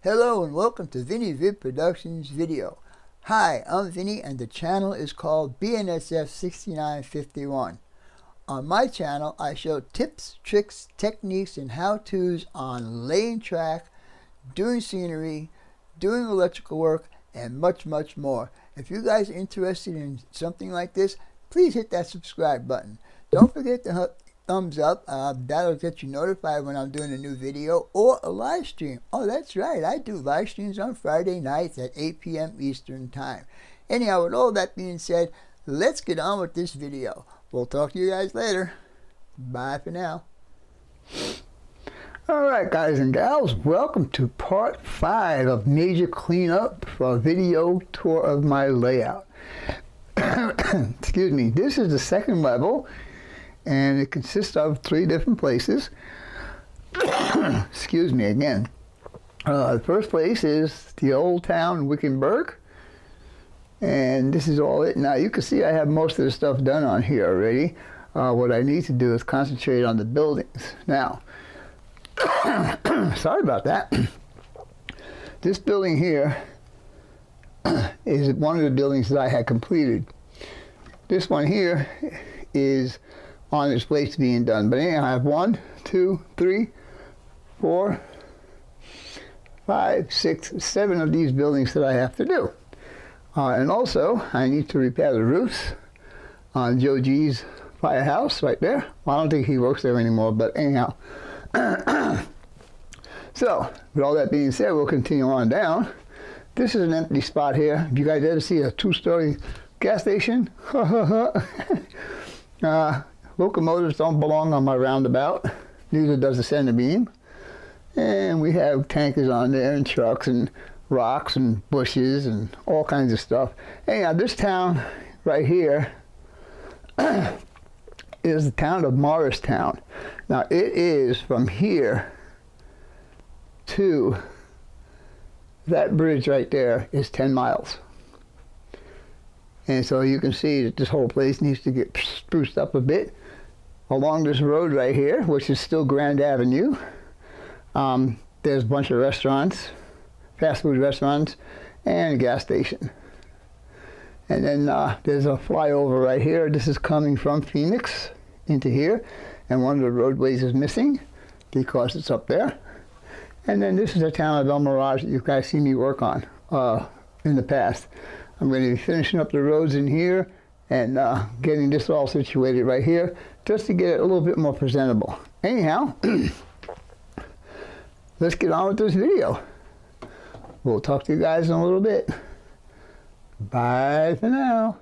Hello and welcome to Vinny Vid Productions video. Hi, I'm Vinny and the channel is called BNSF 6951. On my channel I show tips, tricks, techniques, and how-tos on laying track, doing scenery, doing electrical work, and much more. If you guys are interested in something like this, please hit that subscribe button. Don't forget to thumbs up. That'll get you notified when I'm doing a new video or a live stream. Oh, that's right, I do live streams on Friday nights at 8 p.m. Eastern time. Anyhow, with all that being said, let's get on with this video. We'll talk to you guys later. Bye for now. Alright guys and gals, welcome to part 5 of major cleanup for a video tour of my layout. Excuse me, this is the second level and it consists of 3 different places. Excuse me again. The first place is the old town Wickenberg, and this is all it. Now you can see I have most of the stuff done on here already. What I need to do is concentrate on the buildings. Now, sorry about that. This building here is one of the buildings that I had completed. This one here is on its way to being done. But anyhow, I have 1, 2, 3, 4, 5, 6, 7 of these buildings that I have to do. And also, I need to repair the roofs on Joe G's firehouse right there. Well, I don't think he works there anymore, but anyhow. So, with all that being said, we'll continue on down. This is an empty spot here. If you guys ever see a 2-story gas station, locomotives don't belong on my roundabout. Neither does the center beam. And we have tankers on there and trucks and rocks and bushes and all kinds of stuff. Anyhow, this town right here is the town of Morristown. Now it is from here to that bridge right there is 10 miles. And so you can see that this whole place needs to get spruced up a bit. Along this road right here, which is still Grand Avenue, there's a bunch of restaurants, fast food restaurants, and a gas station. And then there's a flyover right here. This is coming from Phoenix into here, and one of the roadways is missing because it's up there. And then this is the town of El Mirage that you guys see me work on in the past. I'm going to be finishing up the roads in here and getting this all situated right here just to get it a little bit more presentable. Anyhow, let's get on with this video. We'll talk to you guys in a little bit. Bye for now.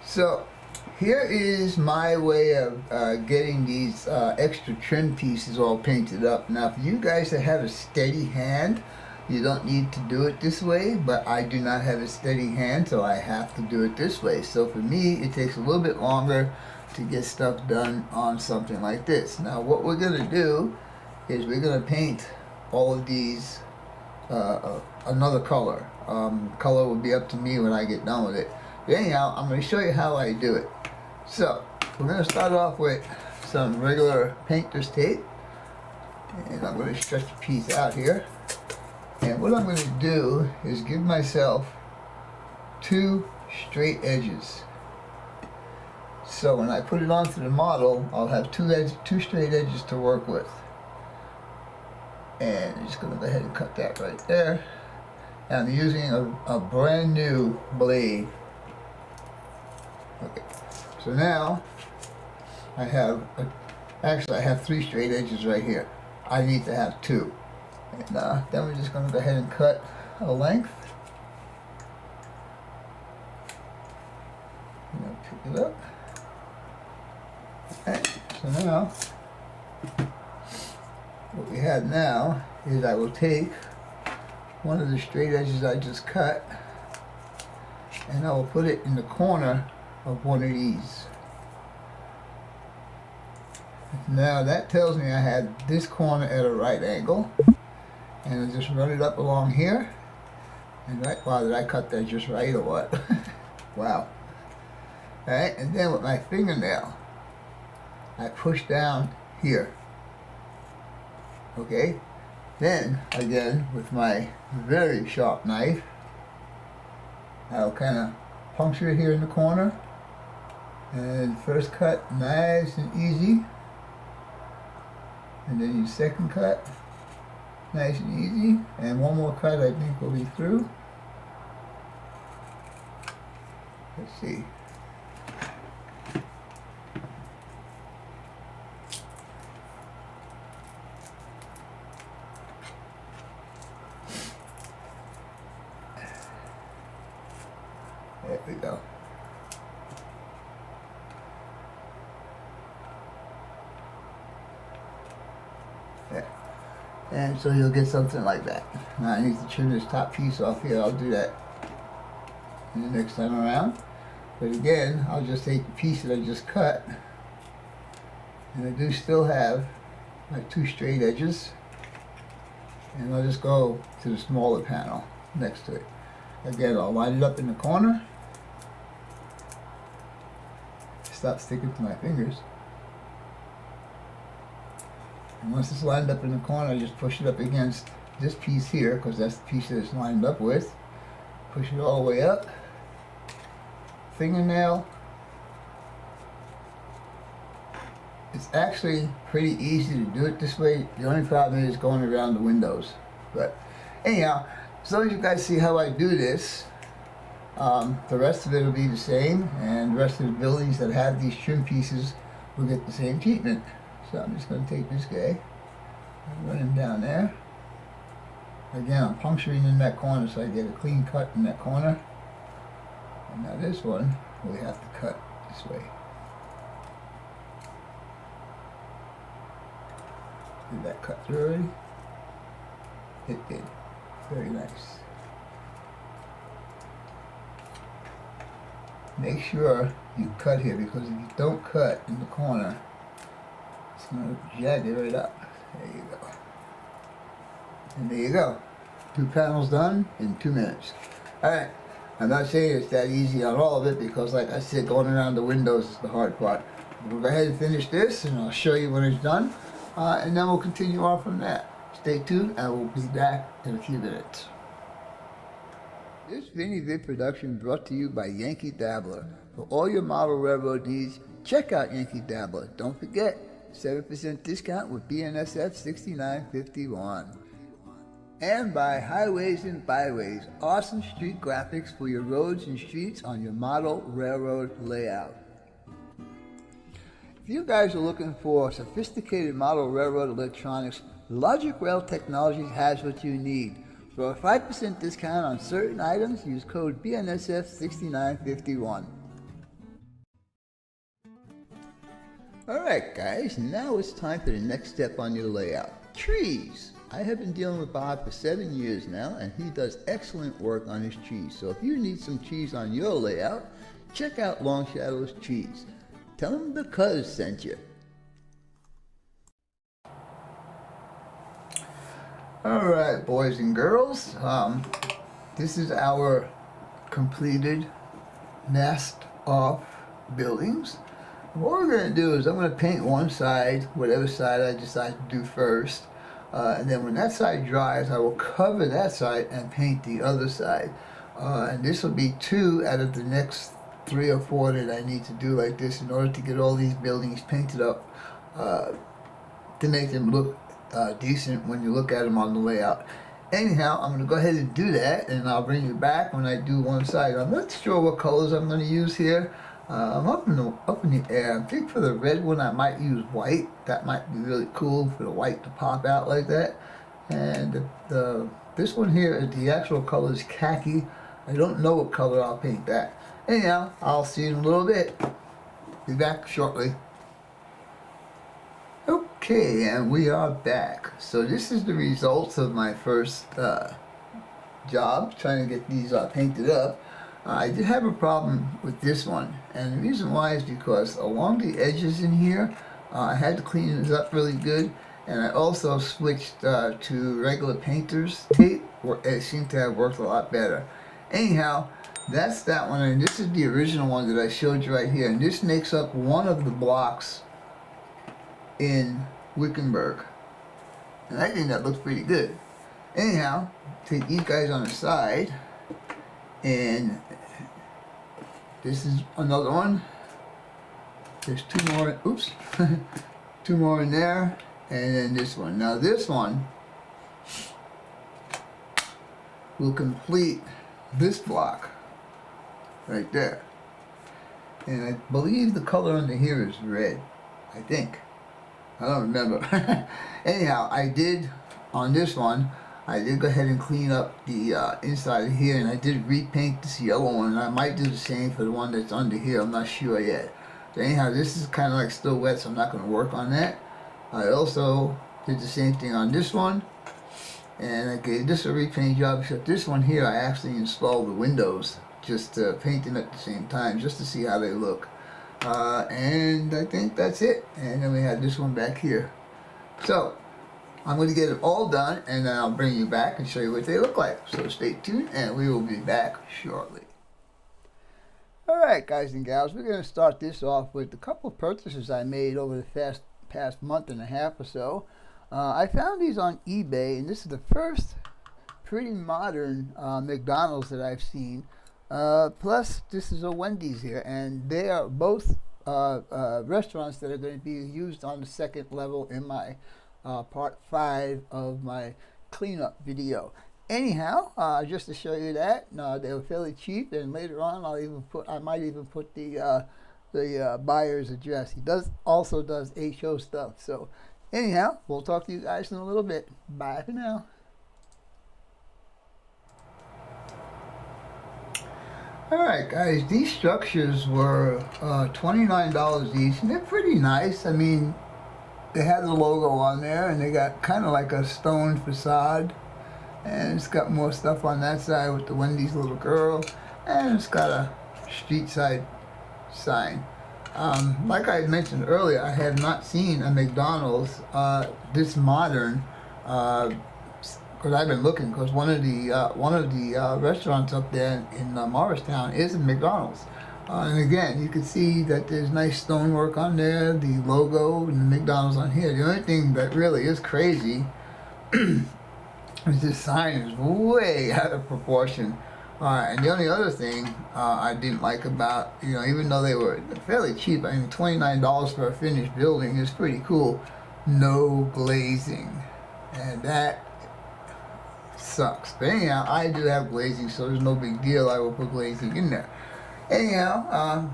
So, here is my way of getting these extra trim pieces all painted up. Now, for you guys that have a steady hand, you don't need to do it this way, but I do not have a steady hand, so I have to do it this way. So for me, it takes a little bit longer to get stuff done on something like this. Now, what we're going to do is we're going to paint all of these another color. Color will be up to me when I get done with it. But anyhow, I'm going to show you how I do it. So, we're going to start off with some regular painter's tape. And I'm going to stretch the piece out here. And what I'm going to do is give myself 2 straight edges. So when I put it onto the model, I'll have 2 straight edges to work with. And I'm just going to go ahead and cut that right there. And I'm using a brand new blade. Okay. So now, I have 3 straight edges right here. I need to have 2. And then we're just going to go ahead and cut a length. And pick it up. Okay. So now, what we have now is I will take one of the straight edges I just cut and I will put it in the corner of one of these. Now that tells me I had this corner at a right angle, and I just run it up along here. And right, wow, did I cut that just right or what? Wow. Alright, and then with my fingernail, I push down here. Okay? Then, again, with my very sharp knife, I'll kind of puncture it here in the corner. And first cut, nice and easy. And then your second cut, nice and easy. And one more cut I think will be through. Let's see. There we go. There. And so you'll get something like that. Now I need to trim this top piece off here. I'll do that the next time around. But again, I'll just take the piece that I just cut, and I do still have my two straight edges, and I'll just go to the smaller panel next to it. Again, I'll line it up in the corner. Stop sticking to my fingers. And once it's lined up in the corner, I just push it up against this piece here, because that's the piece that it's lined up with. Push it all the way up. Fingernail. It's actually pretty easy to do it this way. The only problem is going around the windows. But anyhow, as long as you guys see how I do this, the rest of it will be the same, and the rest of the buildings that have these trim pieces will get the same treatment. So I'm just going to take this guy and run him down there. Again, I'm puncturing in that corner so I get a clean cut in that corner. And now this one, we have to cut this way. Did that cut through already? It did. Very nice. Make sure you cut here, because if you don't cut in the corner, it's going to jag it right up. There you go. And there you go. 2 panels done in 2 minutes. Alright. I'm not saying it's that easy on all of it, because like I said, going around the windows is the hard part. We'll go ahead and finish this, and I'll show you when it's done, and then we'll continue on from that. Stay tuned, and we'll be back in a few minutes. This Vinny Vid production brought to you by Yankee Dabbler. For all your model railroad needs, check out Yankee Dabbler. Don't forget, 7% discount with BNSF 6951. And by Highways and Byways, awesome street graphics for your roads and streets on your model railroad layout. If you guys are looking for sophisticated model railroad electronics, Logic Rail Technologies has what you need. For a 5% discount on certain items, use code BNSF 6951. Alright guys, now it's time for the next step on your layout. Trees. I have been dealing with Bob for 7 years now, and he does excellent work on his trees. So if you need some trees on your layout, check out Long Shadow's Trees. Tell him the Cuz sent you. Alright boys and girls, this is our completed masked off buildings. What we're going to do is I'm going to paint one side, whatever side I decide to do first. And then when that side dries, I will cover that side and paint the other side. And this will be 2 out of the next 3 or 4 that I need to do like this in order to get all these buildings painted up to make them look decent when you look at them on the layout. Anyhow, I'm going to go ahead and do that, and I'll bring you back when I do one side. I'm not sure what colors I'm going to use here. I'm up in the air. I think for the red one I might use white. That might be really cool for the white to pop out like that. And this one here, the actual color is khaki. I don't know what color I'll paint that. Anyhow, I'll see you in a little bit. Be back shortly. Okay, and we are back. So this is the results of my first job, trying to get these painted up. I did have a problem with this one, and the reason why is because along the edges in here, I had to clean this up really good, and I also switched to regular painter's tape, where it seemed to have worked a lot better. Anyhow, that's that one, and this is the original one that I showed you right here, and this makes up one of the blocks in Wichenberg. And I think that looks pretty good. Anyhow, take these guys on the side, and this is another one. There's two more, oops, two more in there, and then this one. Now this one will complete this block right there. And I believe the color under here is red, I think. I don't remember. Anyhow, I did, on this one, I did go ahead and clean up the inside of here, and I did repaint this yellow one. I might do the same for the one that's under here, I'm not sure yet. So anyhow, this is kind of like still wet, so I'm not going to work on that. I also did the same thing on this one, and I gave this a repaint job, except this one here I actually installed the windows, just to paint them at the same time, just to see how they look. And I think that's it. And then we have this one back here. So I'm going to get it all done, and then I'll bring you back and show you what they look like. So stay tuned, and we will be back shortly. Alright, guys and gals, we're going to start this off with a couple of purchases I made over the past month and a half or so. I found these on eBay, and this is the first pretty modern McDonald's that I've seen. Plus, this is a Wendy's here, and they are both restaurants that are going to be used on the second level in my part 5 of my cleanup video. Anyhow, just to show you that, they were fairly cheap, and later on I might even put the buyer's address. He also does HO stuff. So anyhow, we'll talk to you guys in a little bit. Bye for now. Alright guys, these structures were $29 each, and they're pretty nice. I mean, they have the logo on there, and they got kind of like a stone facade, and it's got more stuff on that side with the Wendy's little girl, and it's got a street side sign. Like I mentioned earlier, I have not seen a McDonald's this modern, because I've been looking, because one of the restaurants up there in Morristown is a McDonald's. And again, you can see that there's nice stonework on there, the logo, and the McDonald's on here. The only thing that really is crazy is this sign is way out of proportion. And the only other thing I didn't like about, even though they were fairly cheap, I mean, $29 for a finished building is pretty cool. No glazing. And that sucks. But anyhow, I do have glazing, so there's no big deal. I will put glazing in there. Anyhow,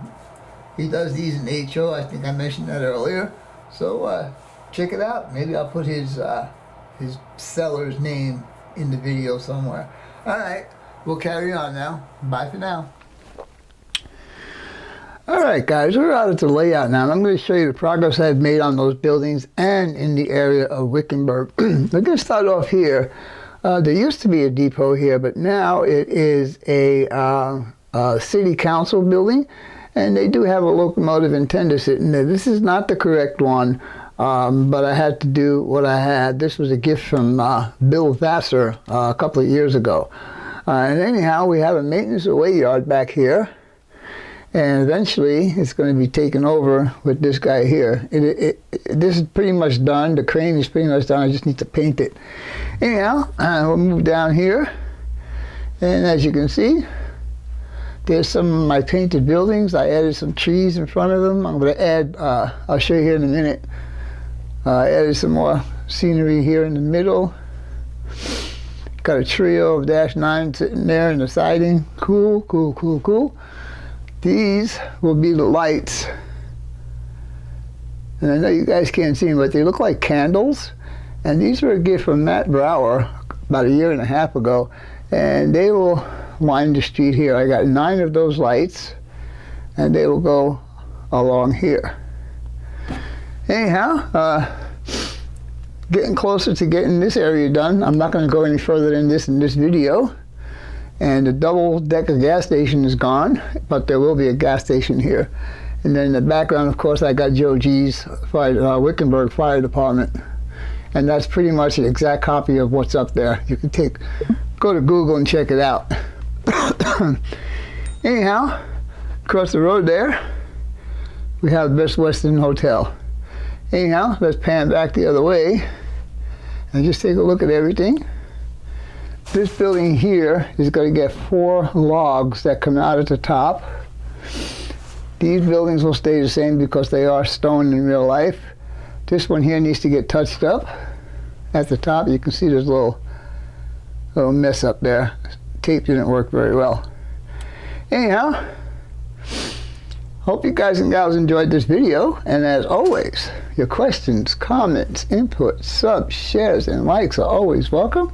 he does these in HO. I think I mentioned that earlier. So check it out. Maybe I'll put his seller's name in the video somewhere. All right, we'll carry on now. Bye for now. All right, guys, we're out at the layout now. I'm going to show you the progress I've made on those buildings and in the area of Wickenberg. I'm going to start off here. There used to be a depot here, but now it is a city council building, and they do have a locomotive and tender sitting there. This is not the correct one, but I had to do what I had. This was a gift from Bill Vassar a couple of years ago. And anyhow, we have a maintenance away yard back here, and eventually it's going to be taken over with this guy here. This is pretty much done. The crane is pretty much done. I just need to paint it. Anyhow, we'll move down here, and as you can see, there's some of my painted buildings. I added some trees in front of them. I'm going to add, I'll show you here in a minute. I added some more scenery here in the middle. Got a trio of -9 sitting there in the siding. Cool, cool, cool, cool. These will be the lights. And I know you guys can't see them, but they look like candles. And these were a gift from Matt Brower about 1.5 years ago. And they will line the street here. I got 9 of those lights, and they will go along here. Anyhow, getting closer to getting this area done. I'm not going to go any further than this in this video. And the double-decker gas station is gone, but there will be a gas station here. And then in the background, of course, I got Joe G's Wickenberg Fire Department. And that's pretty much an exact copy of what's up there. You can go to Google and check it out. Anyhow, across the road there, we have Best Western Hotel. Anyhow, let's pan back the other way and just take a look at everything. This building here is going to get 4 logs that come out at the top. These buildings will stay the same because they are stone in real life. This one here needs to get touched up. At the top, you can see there's a little mess up there. Tape didn't work very well. Anyhow, hope you guys and gals enjoyed this video, and as always, your questions, comments, input, subs, shares, and likes are always welcome.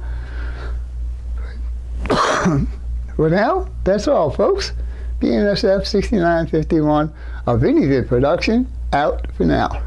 For now, that's all, folks. BNSF 6951, a ViniVid production, out for now.